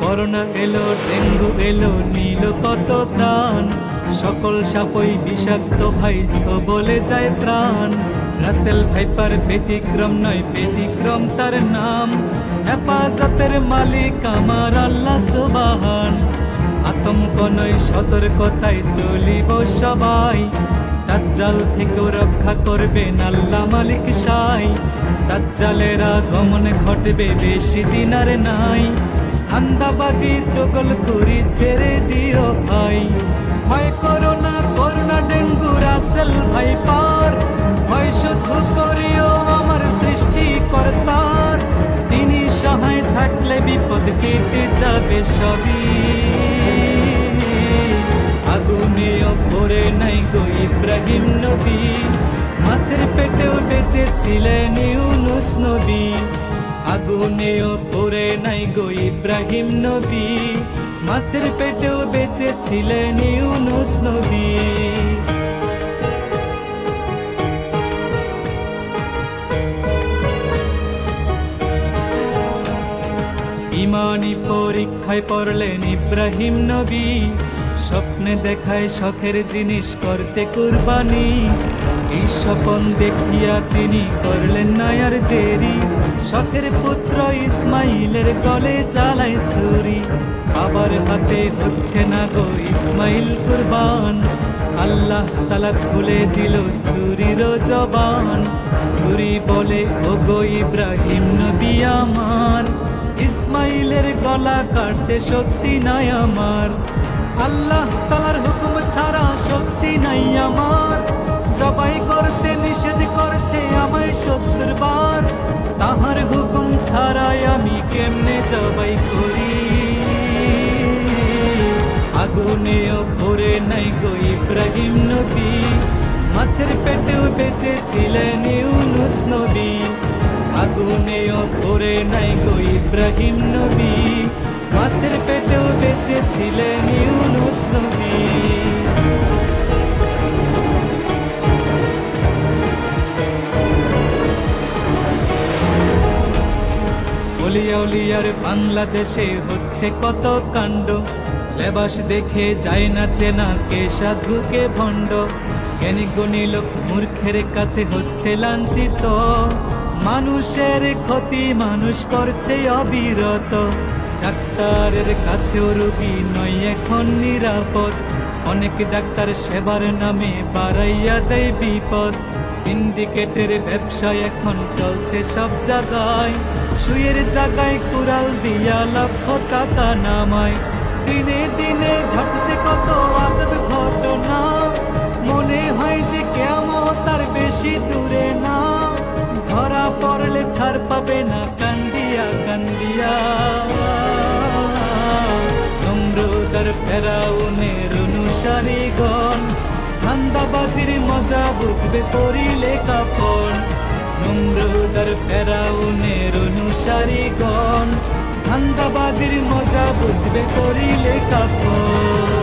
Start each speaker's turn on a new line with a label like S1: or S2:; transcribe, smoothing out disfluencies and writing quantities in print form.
S1: Corona এলো, dengue এলো, নিল কত প্রাণ। সকল সাপই বিষাক্ত ভাই, বলে যায় প্রাণ। রাসেল ভাইপার ব্যতিক্রম নয়, ব্যতিক্রম তার নাম। হেফাজতের মালিক আমার আল্লাহ সুবহান। আতঙ্ক নয়, সতর্কতায় চলিব সবাই। দাজ্জাল থেকেও রক্ষা করবেন আল্লাহ মালিক সাই। দাজ্জালের আগমন ঘটবে, বেশি দিন আর নাই। ধান্দাবাজি চগলখুরি ছেড়ে দিও ভাই। ভয় করো না, করোনা ডেঙ্গু রাসেল ভাইপার। ভয় শুধু করিও আমার সৃষ্টিকর্তার। তিনি সহায় থাকলে বিপদ কেটে যাবে সবই। আগুনে পড়ে নাই গো ইব্রাহিম নবী, মাছের পেটেও বেঁচেছিলেন ইউনুস নবী। আগুনেও পড়ে নাই গো ইব্রাহিম নবী, মাছের পেটেও বেঁচেছিলেন ইউনুস নবী। ইমানি পরীক্ষায় পড়লেন ইব্রাহিম নবী। স্বপ্নে দেখায় শখের জিনিস করতে কুরবানি। এই স্বপন দেখিয়া তিনি করলেন না আর দেরি। শখের পুত্র ইসমাইলের গলে চালায় ছুরি। বাবার হাতে হচ্ছে না গো ইসমাইল কুরবান। আল্লাহ তাআলা খুলে দিল ছুরির জবান। ছুরি বলে, ও গো ইব্রাহিম নবী আমার, ইসমাইলের গলা কাটতে শক্তি নাই আমার। আল্লাহ তাআলার হুকুম ছাড়া শক্তি নাই আমার। জবাই করতে নিষেধ করছে আমায় ৭০ বার। তাহার হুকুম ছাড়াই আমি কেমনে জবাই করি। আগুনেও পড়ে নাই গো ইব্রাহিম নবী, মাছের পেটেও বেঁচেছিলেন ইউনুস নবী। আগুনেও পড়ে নাই গো ইব্রাহিম নবী, মাছের পেটেও বেঁচেছিলেন ইউনুস নবী। অলিয়া উলিয়ার বাংলাদেশে হচ্ছে কত কাণ্ড। লেবাস দেখে যায় না চেনা, কে সাধু কে ভণ্ড। জ্ঞানী গুণী লোক মূর্খের কাছে হচ্ছে লাঞ্ছিত। মানুষের ক্ষতি মানুষ করছে অবিরত। ডাক্তারের কাছেও রোগী নয় এখন নিরাপদ। অনেক ডাক্তার সেবার নামে বাড়াইয়া দেয় বিপদ। সিন্ডিকেটের ব্যবসা এখন চলছে সব জায়গায়। সুয়ের জায়গায় কুড়াল দিয়া লক্ষ টাকা নামায়। দিনে দিনে ঘটছে কত আজব ঘটনা। মনে হয় যে কিয়ামত তার বেশি দূরে না। ধরা পড়লে ছাড় পাবে না কান্দিয়া কান্দিয়া। নমরুদের ফেরাউনের অনুসারীগণ, ধান্দাবাজির মজা বুঝবে পড়িলে কাফন। নমরুদের ফেরাউনের অনুসারীগণ, ধান্দাবাজির মজা বুঝবে পড়িলে কাফন।